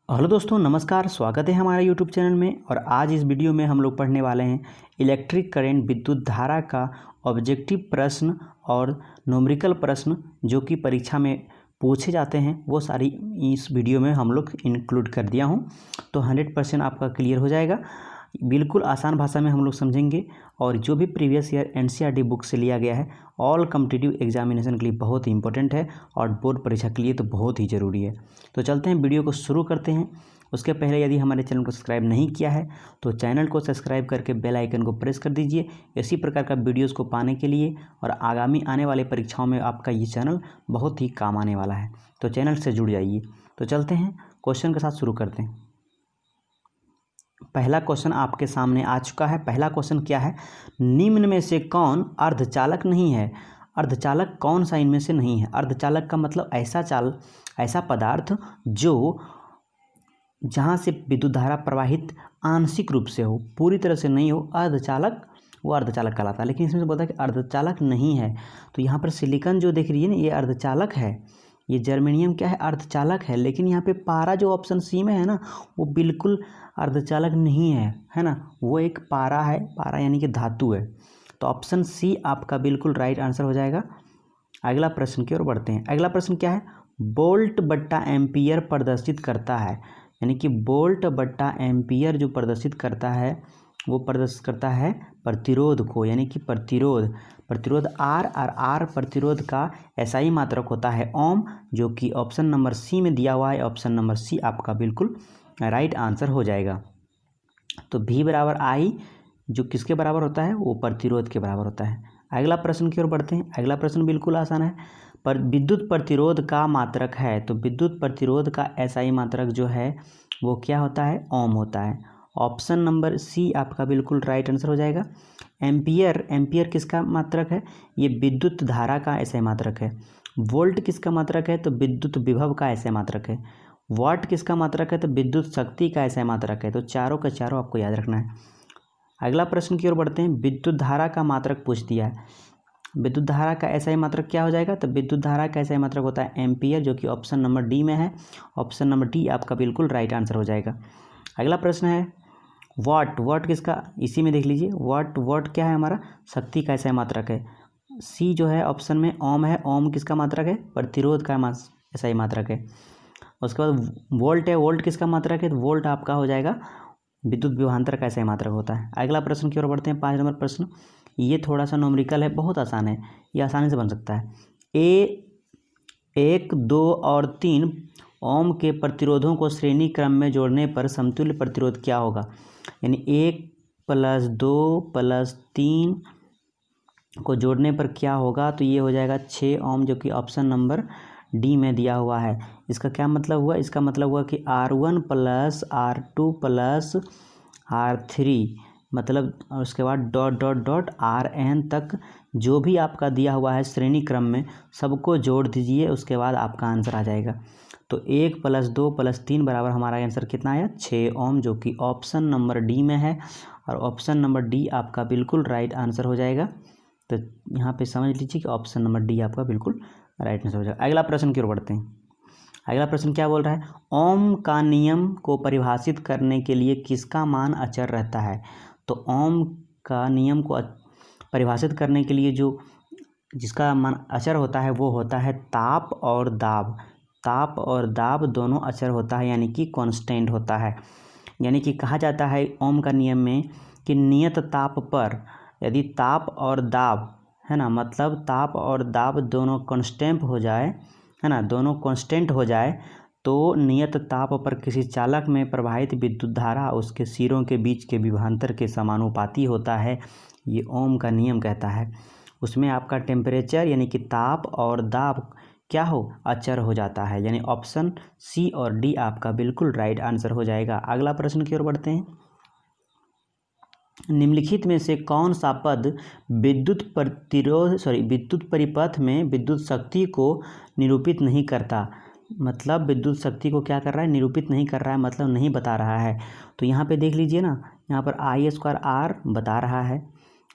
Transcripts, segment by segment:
Hello दोस्तों, नमस्कार। स्वागत है हमारे यूट्यूब चैनल में। और आज इस वीडियो में हम लोग पढ़ने वाले हैं इलेक्ट्रिक करंट विद्युत धारा का ऑब्जेक्टिव प्रश्न और न्यूमेरिकल प्रश्न जो कि परीक्षा में पूछे जाते हैं, वो सारी इस वीडियो में हम लोग इंक्लूड कर दिया हूँ। तो 100% आपका क्लियर हो जाएगा। बिल्कुल आसान भाषा में हम लोग समझेंगे और जो भी प्रीवियस ईयर एनसीईआरटी बुक से लिया गया है ऑल कॉम्पिटिटिव एग्जामिनेशन के लिए बहुत ही इंपॉर्टेंट है और बोर्ड परीक्षा के लिए तो बहुत ही ज़रूरी है। तो चलते हैं, वीडियो को शुरू करते हैं। उसके पहले यदि हमारे चैनल को सब्सक्राइब नहीं किया है तो चैनल को सब्सक्राइब करके बेल आइकन को प्रेस कर दीजिए इसी प्रकार का वीडियोस को पाने के लिए। और आगामी आने वाले परीक्षाओं में आपका ये चैनल बहुत ही काम आने वाला है, तो चैनल से जुड़ जाइए। तो चलते हैं, क्वेश्चन के साथ शुरू करते हैं। पहला क्वेश्चन आपके सामने आ चुका है। पहला क्वेश्चन क्या है, निम्न में से कौन अर्धचालक नहीं है? अर्धचालक कौन सा इनमें से नहीं है? अर्धचालक का मतलब ऐसा पदार्थ जो जहाँ से विद्युत धारा प्रवाहित आंशिक रूप से हो, पूरी तरह से नहीं हो, अर्धचालक, वो अर्धचालक कहलाता है। लेकिन इसमें से बोलता है कि अर्धचालक नहीं है। तो यहाँ पर सिलिकॉन जो देख रही है ना, ये अर्धचालक है। ये जर्मेनियम क्या है? अर्धचालक है। लेकिन यहाँ पे पारा जो ऑप्शन सी में है ना, वो बिल्कुल अर्धचालक नहीं है, है ना। वो एक पारा है, पारा यानी कि धातु है। तो ऑप्शन सी आपका बिल्कुल राइट आंसर हो जाएगा। अगला प्रश्न की ओर बढ़ते हैं। अगला प्रश्न क्या है, वोल्ट बट्टा एम्पियर प्रदर्शित करता है। यानी कि वोल्ट बट्टा एम्पियर जो प्रदर्शित करता है वो प्रदर्शित करता है प्रतिरोध को, यानी कि प्रतिरोध आर और आर प्रतिरोध का एसआई मात्रक होता है ओम, जो कि ऑप्शन नंबर सी में दिया हुआ है। ऑप्शन नंबर सी आपका बिल्कुल राइट आंसर हो जाएगा। तो V बराबर I जो किसके बराबर होता है? वो प्रतिरोध के बराबर होता है। अगला प्रश्न की ओर बढ़ते हैं। अगला प्रश्न बिल्कुल आसान है। पर विद्युत प्रतिरोध का मात्रक है, तो विद्युत प्रतिरोध का एसआई मात्रक जो है वो क्या होता है? ओम होता है। ऑप्शन नंबर सी आपका बिल्कुल राइट आंसर हो जाएगा। एम्पियर किसका मात्रक है? ये विद्युत धारा का एसआई मात्रक है। वोल्ट किसका मात्रक है? तो विद्युत विभव का एसआई मात्रक है। वाट किसका मात्रक है? तो विद्युत शक्ति का एसआई मात्रक है। तो चारों का चारों आपको याद रखना है। अगला प्रश्न की ओर बढ़ते हैं। विद्युत धारा का मात्रक पूछ दिया है। विद्युत धारा का एसआई मात्रक क्या हो जाएगा? तो विद्युत धारा का एसआई मात्रक होता है एम्पियर, जो कि ऑप्शन नंबर डी में है। ऑप्शन नंबर डी आपका बिल्कुल राइट आंसर हो जाएगा। अगला प्रश्न है वाट किसका? इसी में देख लीजिए, वाट क्या है? हमारा शक्ति का एसआई मात्रक है। सी जो है ऑप्शन में ओम है। ओम किसका मात्रक है? प्रतिरोध का एसआई मात्रक है। उसके बाद वोल्ट है। वोल्ट किसका मात्रक है? तो वोल्ट आपका हो जाएगा विद्युत विभवांतर का एसआई मात्रक होता है। अगला प्रश्न की ओर बढ़ते हैं। 5 नंबर प्रश्न, ये थोड़ा सा न्यूमेरिकल है, बहुत आसान है, ये आसानी से बन सकता है। 1, 2 और 3 ओम के प्रतिरोधों को श्रेणी क्रम में जोड़ने पर समतुल्य प्रतिरोध क्या होगा? यानी 1 + 2 + 3 को जोड़ने पर क्या होगा? तो ये हो जाएगा 6 ओम, जो कि ऑप्शन नंबर डी में दिया हुआ है। इसका क्या मतलब हुआ? इसका मतलब हुआ कि R1 + R2 + R3, मतलब उसके बाद डॉट डॉट डॉट Rn तक जो भी आपका दिया हुआ है श्रेणी क्रम में सबको जोड़ दीजिए, उसके बाद आपका आंसर आ जाएगा। तो 1 + 2 + 3 बराबर हमारा आंसर कितना आया? 6 ओम, जो कि ऑप्शन नंबर डी में है। और ऑप्शन नंबर डी आपका बिल्कुल राइट आंसर हो जाएगा। तो यहाँ पे समझ लीजिए कि ऑप्शन नंबर डी आपका बिल्कुल राइट आंसर हो जाएगा। अगला प्रश्न की ओर बढ़ते हैं। अगला प्रश्न क्या बोल रहा है, ओम का नियम को परिभाषित करने के लिए किसका मान अचर रहता है? तो ओम का नियम को परिभाषित करने के लिए जो जिसका मान अचर होता है वो होता है ताप और दाब। ताप और दाब दोनों अचर होता है, यानी कि कांस्टेंट होता है। यानी कि कहा जाता है ओम का नियम में कि नियत ताप पर यदि ताप और दाब, है ना, मतलब ताप और दाब दोनों कांस्टेंट हो जाए, है ना, दोनों कांस्टेंट हो जाए, तो नियत ताप पर किसी चालक में प्रवाहित विद्युत धारा उसके सिरों के बीच के विभवांतर के समानुपाती होता है। ये ओम का नियम कहता है। उसमें आपका टेम्परेचर यानी कि ताप और दाब क्या हो? अचर हो जाता है। यानी ऑप्शन सी और डी आपका बिल्कुल राइट आंसर हो जाएगा। अगला प्रश्न की ओर बढ़ते हैं। निम्नलिखित में से कौन सा पद विद्युत परिपथ में विद्युत शक्ति को निरूपित नहीं करता? मतलब विद्युत शक्ति को क्या कर रहा है? निरूपित नहीं कर रहा है, मतलब नहीं बता रहा है। तो यहाँ पे देख लीजिए ना, यहाँ पर I² R बता रहा है,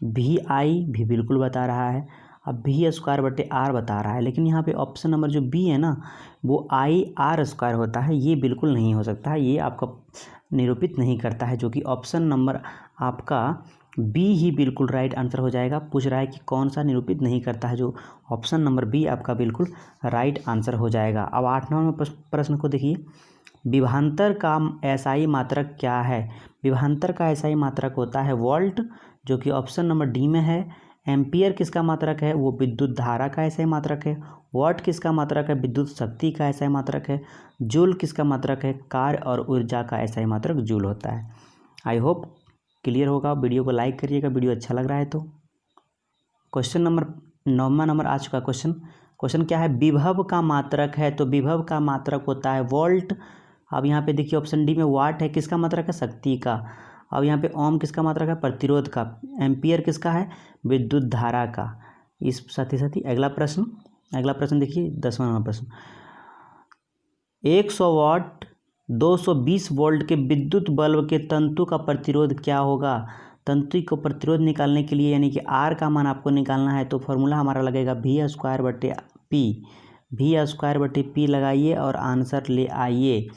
VI भी बिल्कुल बता रहा है, अब भी स्क्वायर बटे आर बता रहा है, लेकिन यहाँ पे ऑप्शन नंबर जो बी है ना वो आई आर स्क्वायर होता है, ये बिल्कुल नहीं हो सकता है, ये आपका निरूपित नहीं करता है, जो कि ऑप्शन नंबर आपका बी ही बिल्कुल राइट आंसर हो जाएगा। पूछ रहा है कि कौन सा निरूपित नहीं करता है, जो ऑप्शन नंबर बी आपका बिल्कुल राइट आंसर हो जाएगा। अब 8 नंबर प्रश्न को देखिए, विभवांतर का एसआई मात्रक क्या है? विभवांतर का एसआई मात्रक होता है वोल्ट, जो कि ऑप्शन नंबर डी में है। एम्पियर किसका मात्रक है? वो विद्युत धारा का एसआई मात्रक है। वाट किसका मात्रक है? विद्युत शक्ति का एसआई मात्रक है। जूल किसका मात्रक है? कार्य और ऊर्जा का एसआई मात्रक जूल होता है। आई होप क्लियर होगा। वीडियो को लाइक करिएगा, वीडियो अच्छा लग रहा है तो। क्वेश्चन नंबर 9वां नंबर आ चुका क्वेश्चन क्या है? विभव का मात्रक है, तो विभव का मात्रक होता है वोल्ट। अब यहाँ पे देखिए ऑप्शन डी में वाट है, किसका मात्रक है? शक्ति का। अब यहाँ पे ओम किसका मात्रक है? प्रतिरोध का। एम्पियर किसका है? विद्युत धारा का। इस साथ ही अगला प्रश्न देखिए 10वां नंबर प्रश्न, 100 वाट 220 वोल्ट के विद्युत बल्ब के तंतु का प्रतिरोध क्या होगा? तंतु को प्रतिरोध निकालने के लिए यानी कि आर का मान आपको निकालना है, तो फॉर्मूला हमारा लगेगा वी स्क्वायर बटे पी। वी स्क्वायर बटे पी लगाइए और आंसर ले आइए।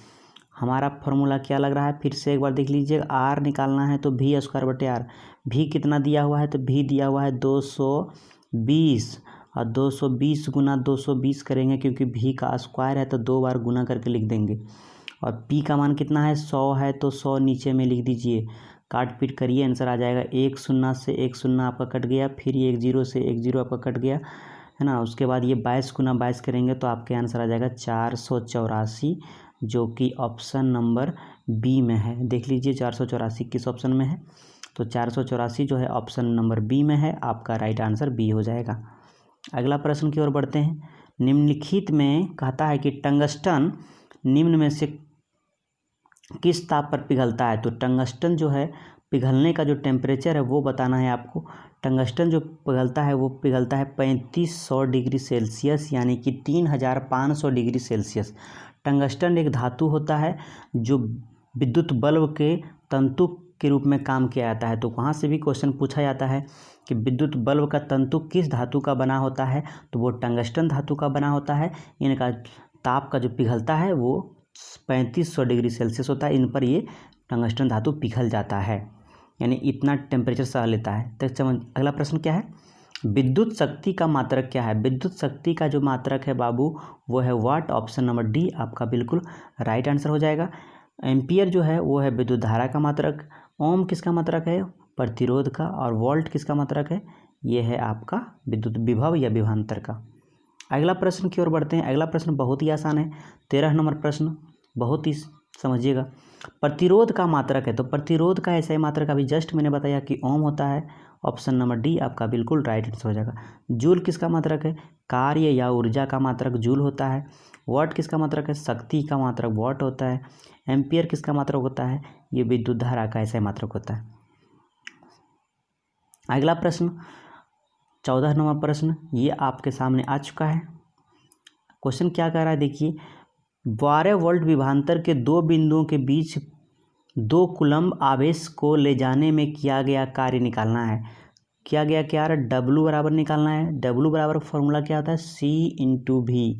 हमारा फॉर्मूला क्या लग रहा है? फिर से एक बार देख लीजिए। आर निकालना है तो वी स्क्वायर बटे आर। भी कितना दिया हुआ है? तो भी दिया हुआ है 220, और 220 गुना 220 करेंगे, क्योंकि भी का स्क्वायर है तो 2 बार गुना करके लिख देंगे। और पी का मान कितना है? 100 है, तो 100 नीचे में लिख दीजिए। काट पीट करिए, आंसर आ जाएगा। 1 शून्य से 1 शून्य आपका कट गया, फिर ये 1 0 से 1 0 आपका कट गया, है ना। उसके बाद ये 22 गुना 22 करेंगे तो आपके आंसर आ जाएगा 484, जो कि ऑप्शन नंबर बी में है। देख लीजिए 484 किस ऑप्शन में है, तो 484 जो है ऑप्शन नंबर बी में है। आपका राइट आंसर बी हो जाएगा। अगला प्रश्न की ओर बढ़ते हैं। निम्नलिखित में कहता है कि टंगस्टन निम्न में से किस ताप पर पिघलता है? तो टंगस्टन जो है पिघलने का जो टेम्परेचर है वो बताना है आपको। टंगस्टन जो पिघलता है वो पिघलता है 3500 डिग्री सेल्सियस, यानी कि 3500 डिग्री सेल्सियस। टंगस्टन एक धातु होता है जो विद्युत बल्ब के तंतु के रूप में काम किया जाता है। तो वहाँ से भी क्वेश्चन पूछा जाता है कि विद्युत बल्ब का तंतु किस धातु का बना होता है, तो वो टंगस्टन धातु का बना होता है। इनका ताप का जो पिघलता है वो 3500 डिग्री सेल्सियस होता है। इन पर ये टंगस्टन धातु पिघल जाता है, यानी इतना टेम्परेचर सह लेता है। तो अगला प्रश्न क्या है? विद्युत शक्ति का मात्रक क्या है? विद्युत शक्ति का जो मात्रक है बाबू वो है वाट। ऑप्शन नंबर डी आपका बिल्कुल राइट आंसर हो जाएगा। एम्पियर जो है वो है विद्युत धारा का मात्रक। ओम किसका मात्रक है? प्रतिरोध का। और वोल्ट किसका मात्रक है? ये है आपका विद्युत विभव या विभवांतर का। अगला प्रश्न की ओर बढ़ते हैं। अगला प्रश्न बहुत ही आसान है, 13 नंबर प्रश्न, बहुत ही समझिएगा। प्रतिरोध का मात्रक है, तो प्रतिरोध का ऐसा ही मात्रक अभी जस्ट मैंने बताया कि ओम होता है। ऑप्शन नंबर डी आपका बिल्कुल राइट आंसर हो जाएगा। जूल किसका मात्रक है? कार्य या ऊर्जा का मात्रक जूल होता है। वाट किसका मात्रक है? शक्ति का मात्रक वाट होता है। एम्पियर किसका मात्रक होता है? ये विद्युत धारा का ऐसा मात्रक होता है। अगला प्रश्न 14 नंबर प्रश्न, ये आपके सामने आ चुका है। क्वेश्चन क्या कह रहा है देखिए, 12 वोल्ट विभवांतर के दो बिंदुओं के बीच 2 कूलम्ब आवेश को ले जाने में किया गया कार्य निकालना है। किया गया क्या? डब्लू बराबर निकालना है। डब्लू बराबर फॉर्मूला क्या होता है? सी इंटू भी।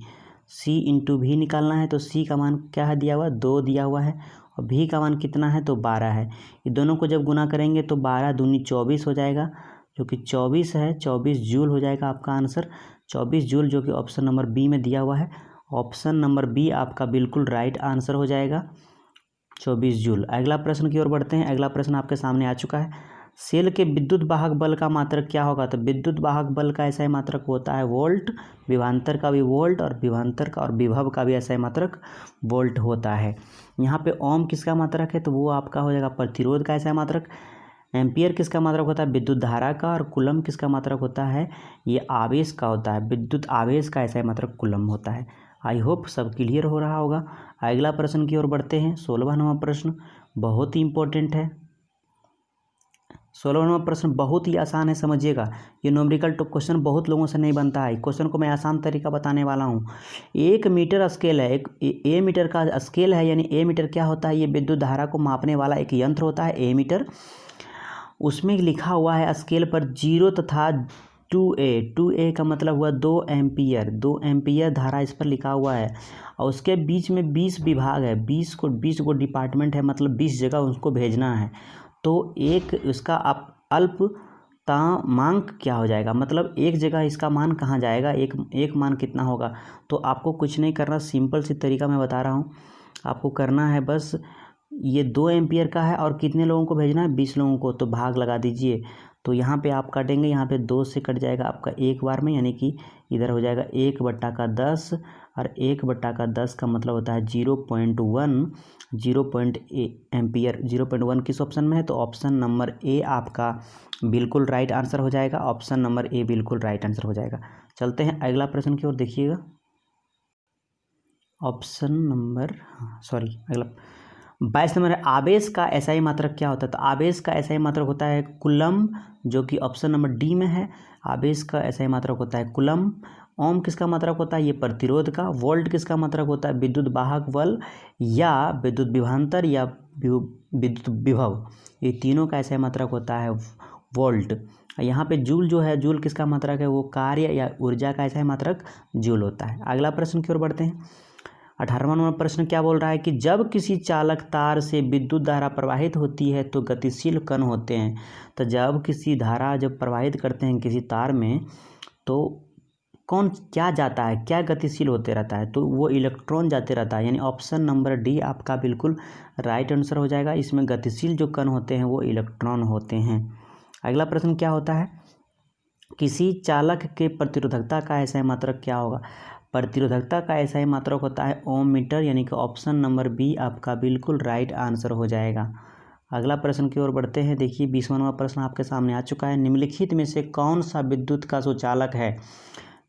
सी इंटू भी निकालना है, तो सी का मान क्या है दिया हुआ? 2 दिया हुआ है, और भी का मान कितना है? तो 12 है। ये दोनों को जब गुना करेंगे तो 12 दूनी 24 हो जाएगा, जो कि 24 है। 24 जूल हो जाएगा आपका आंसर। 24 जूल जो कि ऑप्शन नंबर बी में दिया हुआ है। ऑप्शन नंबर बी आपका बिल्कुल राइट आंसर हो जाएगा, 24 जूल। अगला प्रश्न की ओर बढ़ते हैं। अगला प्रश्न आपके सामने आ चुका है। सेल के विद्युत वाहक बल का मात्रक क्या होगा? तो विद्युत वाहक बल का ऐसा ही मात्रक होता है वोल्ट। विभवांतर का भी वोल्ट, और विभवांतर का और विभव का भी ऐसा ही मात्रक वोल्ट होता है। यहाँ पे ओम किसका मात्रक है? तो वो आपका हो जाएगा प्रतिरोध का ऐसा मात्रक। एम्पियर किसका मात्रक होता है? विद्युत धारा का। और कूलम्ब किसका मात्रक होता है? ये आवेश का होता है। विद्युत आवेश का ऐसा मात्रक कूलम्ब होता है। आई होप सब क्लियर हो रहा होगा। अगला प्रश्न की ओर बढ़ते हैं। 16वां नंबर प्रश्न बहुत ही इंपॉर्टेंट है। 16वां नंबर प्रश्न बहुत ही आसान है, समझिएगा। ये न्यूमेरिकल क्वेश्चन बहुत लोगों से नहीं बनता है। क्वेश्चन को मैं आसान तरीका बताने वाला हूँ। 1 मीटर स्केल है, एक ए मीटर का स्केल है, यानी ए मीटर क्या होता है? ये विद्युत धारा को मापने वाला एक यंत्र होता है, ए मीटर। उसमें लिखा हुआ है स्केल पर 0 तथा 2A का मतलब हुआ 2 एम्पियर धारा इस पर लिखा हुआ है और उसके बीच में 20 विभाग है, 20 को डिपार्टमेंट है, मतलब 20 जगह उसको भेजना है। तो एक इसका आप अल्पतामांक क्या हो जाएगा, मतलब एक जगह इसका मान कहाँ जाएगा, एक मान कितना होगा। तो आपको कुछ नहीं करना, सिंपल सी तरीका मैं बता रहा हूँ। आपको करना है बस, ये 2 एम्पियर का है और कितने लोगों को भेजना है, 20 लोगों को, तो भाग लगा दीजिए। तो यहाँ पे आप काटेंगे, यहाँ पे 2 से कट जाएगा आपका एक बार में, यानी कि इधर हो जाएगा 1/10 और 1/10 का मतलब होता है 0.1 एम्पियर। 0.1 किस ऑप्शन में है, तो ऑप्शन नंबर ए आपका बिल्कुल राइट आंसर हो जाएगा। ऑप्शन नंबर ए बिल्कुल राइट आंसर हो जाएगा। चलते हैं अगला प्रश्न की ओर, देखिएगा। ऑप्शन नंबर अगला 22 नंबर है, आवेश का एसआई मात्रक क्या होता है। तो आवेश का एसआई मात्रक होता है कूलम्ब, जो कि ऑप्शन नंबर डी में है। आवेश का एसआई मात्रक होता है कूलम्ब। ओम किसका मात्रक होता है, ये प्रतिरोध का। वोल्ट किसका मात्रक होता है, विद्युत वाहक बल या विद्युत विभवांतर या विद्युत विभव, ये तीनों का एसआई मात्रक होता है वोल्ट। यहाँ पे जूल जो है, जूल किसका मात्रक है, वो कार्य या ऊर्जा का एसआई मात्रक जूल होता है। अगला प्रश्न की ओर बढ़ते हैं। 18वां नंबर प्रश्न क्या बोल रहा है कि जब किसी चालक तार से विद्युत धारा प्रवाहित होती है तो गतिशील कण होते हैं। तो जब किसी धारा जब प्रवाहित करते हैं किसी तार में, तो कौन क्या जाता है, क्या गतिशील होते रहता है, तो वो इलेक्ट्रॉन जाते रहता है, यानी ऑप्शन नंबर डी आपका बिल्कुल राइट आंसर हो जाएगा। इसमें गतिशील जो कण होते हैं वो इलेक्ट्रॉन होते हैं। अगला प्रश्न क्या होता है, किसी चालक के प्रतिरोधकता का एसआई मात्रक क्या होगा। प्रतिरोधकता का एसआई मात्रक होता है ओम मीटर, यानी कि ऑप्शन नंबर बी आपका बिल्कुल राइट आंसर हो जाएगा। अगला प्रश्न की ओर बढ़ते हैं। देखिए 20वां नंबर प्रश्न आपके सामने आ चुका है। निम्नलिखित में से कौन सा विद्युत का सुचालक है,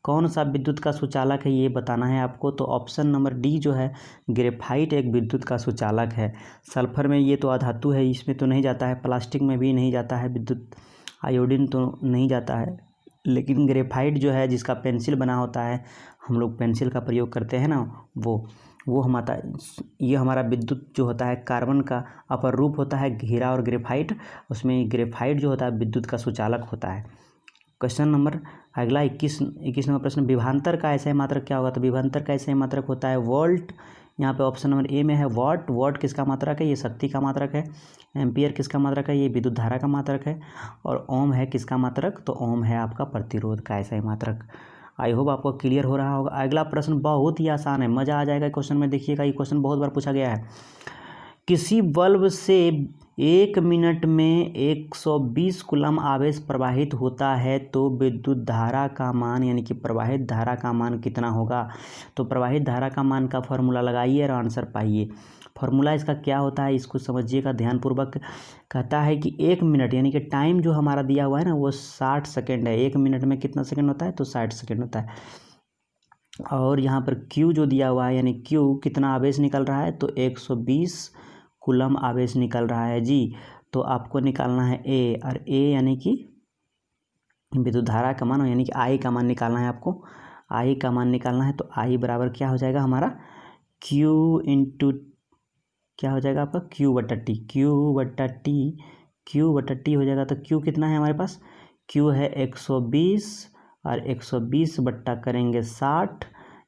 कौन सा विद्युत का सुचालक है, ये बताना है आपको। तो ऑप्शन नंबर डी जो है, ग्रेफाइट एक विद्युत का सुचालक है। सल्फर में ये तो अधातु है, इसमें तो नहीं जाता है, प्लास्टिक में भी नहीं जाता है विद्युत, आयोडीन तो नहीं जाता है, लेकिन ग्रेफाइट जो है जिसका पेंसिल बना होता है, हम लोग पेंसिल का प्रयोग करते हैं ना, वो हमारा ये हमारा विद्युत जो होता है कार्बन का अपर रूप होता है हीरा और ग्रेफाइट, उसमें ग्रेफाइट जो होता है विद्युत का सुचालक होता है। क्वेश्चन नंबर अगला 21 नंबर प्रश्न, विभवांतर का एसआई मात्रक क्या होगा। तो विभवांतर का एसआई मात्रक होता है वोल्ट, यहाँ पे ऑप्शन नंबर ए में है वॉट। वॉट किसका मात्रक है, ये शक्ति का मात्रक है। एम्पियर किसका मात्रक है, ये विद्युत धारा का मात्रक है। और ओम है किसका मात्रक, तो ओम है आपका प्रतिरोध का एसआई मात्रक। आई होप आपको क्लियर हो रहा होगा। अगला प्रश्न बहुत ही आसान है, मज़ा आ जाएगा क्वेश्चन में। देखिएगा, ये क्वेश्चन बहुत बार पूछा गया है। किसी बल्ब से 1 मिनट में 120 कूलम आवेश प्रवाहित होता है तो विद्युत धारा का मान, यानी कि प्रवाहित धारा का मान कितना होगा। तो प्रवाहित धारा का मान का फॉर्मूला लगाइए और आंसर पाइए। फॉर्मूला इसका क्या होता है, इसको समझिएगा ध्यानपूर्वक। कहता है कि 1 मिनट, यानी कि टाइम जो हमारा दिया हुआ है ना, वो 60 सेकेंड है। 1 मिनट में कितना सेकेंड होता है, तो 60 सेकेंड होता है। और यहाँ पर क्यू जो दिया हुआ है, यानी क्यू कितना आवेश निकल रहा है, तो 120 कूलम आवेश निकल रहा है जी। तो आपको निकालना है ए, और ए यानी कि विद्युत धारा का मान, यानी कि आई का मान निकालना है आपको। आई का मान निकालना है, तो आई बराबर क्या हो जाएगा हमारा, क्यू इंटू क्या हो जाएगा आपका, क्यू बटा टी। क्यू बटा टी हो जाएगा। तो क्यू कितना है हमारे पास, क्यू है 120 और 120 बट्टा करेंगे 60,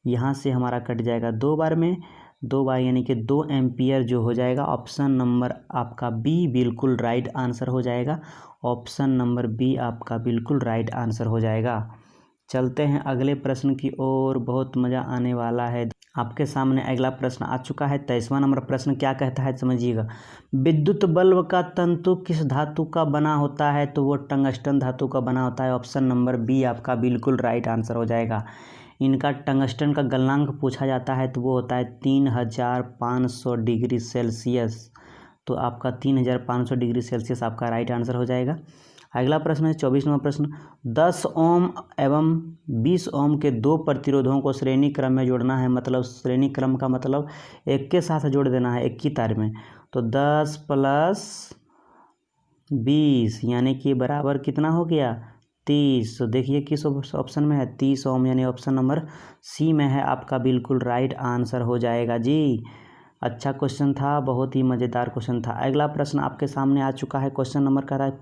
यहाँ से हमारा कट जाएगा 2 बार में, 2 बार यानी कि 2 एम्पियर जो हो जाएगा। ऑप्शन नंबर आपका बी बिल्कुल राइट आंसर हो जाएगा। ऑप्शन नंबर बी आपका बिल्कुल राइट आंसर हो जाएगा। चलते हैं अगले प्रश्न की ओर, बहुत मज़ा आने वाला है। आपके सामने अगला प्रश्न आ चुका है। 23वां नंबर प्रश्न क्या कहता है, समझिएगा। विद्युत बल्ब का तंतु किस धातु का बना होता है, तो वो टंगस्टन धातु का बना होता है। ऑप्शन नंबर बी आपका बिल्कुल राइट आंसर हो जाएगा। इनका टंगस्टन का गलनांक पूछा जाता है, तो वो होता है 3500 डिग्री सेल्सियस। तो आपका 3500 डिग्री सेल्सियस आपका राइट आंसर हो जाएगा। अगला प्रश्न है 24 नंबर प्रश्न, 10 ओम एवं 20 ओम के 2 प्रतिरोधों को श्रेणी क्रम में जोड़ना है। मतलब श्रेणी क्रम का मतलब एक के साथ जोड़ देना है एक ही तार में। तो 10 प्लस 20 यानी कि बराबर कितना हो गया, 30। तो देखिए किस ऑप्शन में है, 30 ओम, यानी ऑप्शन नंबर सी में है आपका बिल्कुल राइट आंसर हो जाएगा जी। अच्छा क्वेश्चन था, बहुत ही मज़ेदार क्वेश्चन था। अगला प्रश्न आपके सामने आ चुका है। क्वेश्चन नंबर कह रहा है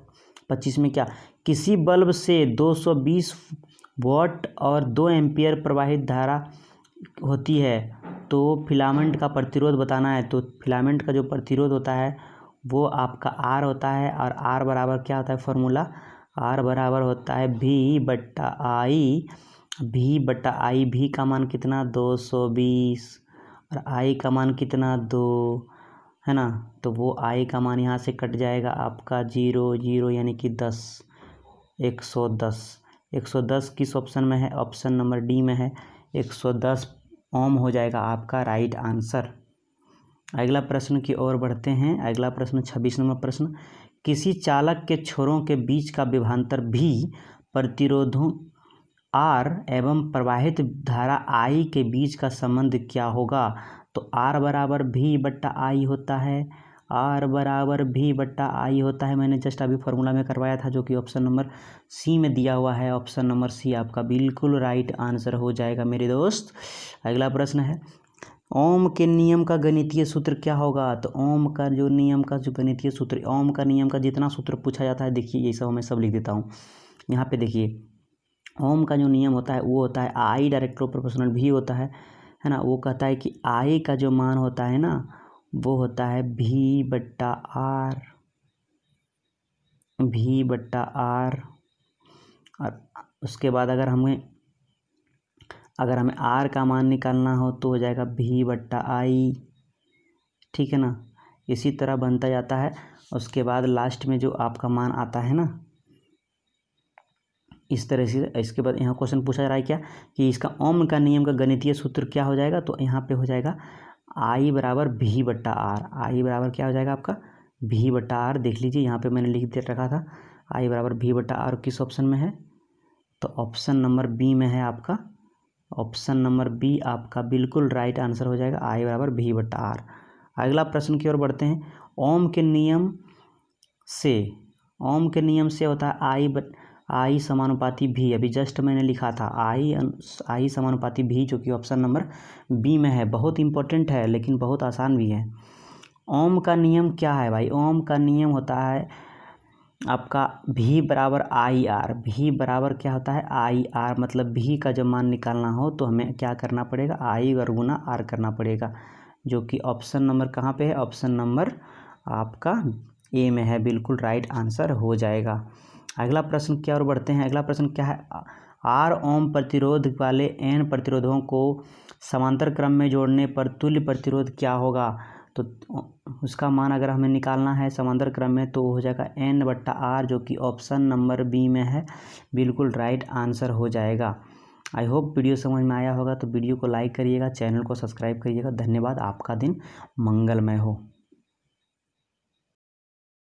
25 में क्या, किसी बल्ब से 220 वॉट और 2 एम्पियर प्रवाहित धारा होती है तो फिलामेंट का प्रतिरोध बताना है। तो फिलामेंट का जो प्रतिरोध होता है वो आपका आर होता है, और आर बराबर क्या होता है फॉर्मूला, आर बराबर होता है भी बट्टा आई। भी का मान कितना 220 और आई का मान कितना 2 है ना। तो वो आई का मान यहाँ से कट जाएगा आपका 0 यानी कि 10, 110 किस ऑप्शन में है, ऑप्शन नंबर डी में है। 110 ओम हो जाएगा आपका राइट आंसर। अगला प्रश्न की ओर बढ़ते हैं। अगला प्रश्न 26 नंबर प्रश्न, किसी चालक के छोरों के बीच का विभवांतर भी प्रतिरोधों आर एवं प्रवाहित धारा आई के बीच का संबंध क्या होगा। तो आर बराबर भी बट्टा आई होता है, आर बराबर भी बट्टा आई होता है। मैंने जस्ट अभी फॉर्मूला में करवाया था, जो कि ऑप्शन नंबर सी में दिया हुआ है। ऑप्शन नंबर सी आपका बिल्कुल राइट आंसर हो जाएगा मेरे दोस्त। अगला प्रश्न है, ओम के नियम का गणितीय सूत्र क्या होगा। तो ओम का जो नियम का जो गणितीय सूत्र, ओम का नियम का जितना सूत्र पूछा जाता है, देखिए ये सब मैं सब लिख देता हूँ यहाँ पे। देखिए ओम का जो नियम होता है वो होता है आई डायरेक्ट प्रोपोर्शनल भी होता है ना। वो कहता है कि आई का जो मान होता है ना वो होता है भी बट्टा आर। और उसके बाद अगर हमें आर का मान निकालना हो तो हो जाएगा भी बट्टा आई, ठीक है ना। इसी तरह बनता जाता है। उसके बाद लास्ट में जो आपका मान आता है ना, इस तरह से। इसके बाद यहाँ क्वेश्चन पूछा जा रहा है क्या कि इसका ओम का नियम का गणितीय सूत्र क्या हो जाएगा। तो यहाँ पे हो जाएगा आई बराबर भी बट्टा आर। आई बराबर क्या हो जाएगा आपका भी बट्टा आर। देख लीजिए यहाँ पे मैंने लिख दे रखा था आई बराबर भी बट्टा आर। किस ऑप्शन में है, तो ऑप्शन नंबर बी में है आपका। ऑप्शन नंबर बी आपका बिल्कुल राइट आंसर हो जाएगा, आई बराबर भी बट्टा आर। अगला प्रश्न की ओर बढ़ते हैं। ओम के नियम से होता है आई समानुपाती भी। अभी जस्ट मैंने लिखा था आई समानुपाती भी, जो कि ऑप्शन नंबर बी में है। बहुत इंपॉर्टेंट है लेकिन बहुत आसान भी है। ओम का नियम क्या है भाई, ओम का नियम होता है आपका भी बराबर आई आर। भी बराबर क्या होता है आई आर, मतलब भी का जब मान निकालना हो तो हमें क्या करना पड़ेगा, आई गुना आर करना पड़ेगा, जो कि ऑप्शन नंबर कहाँ पे है, ऑप्शन नंबर आपका ए में है। बिल्कुल राइट आंसर हो जाएगा। अगला प्रश्न क्या और बढ़ते हैं। अगला प्रश्न क्या है, आर ओम प्रतिरोध वाले एन प्रतिरोधों को समांतर क्रम में जोड़ने पर तुल्य प्रतिरोध क्या होगा। तो उसका मान अगर हमें निकालना है समांतर क्रम में तो हो जाएगा एन बट्टा आर, जो कि ऑप्शन नंबर बी में है। बिल्कुल राइट आंसर हो जाएगा। आई होप वीडियो समझ में आया होगा। तो वीडियो को लाइक करिएगा, चैनल को सब्सक्राइब करिएगा। धन्यवाद। आपका दिन मंगलमय हो।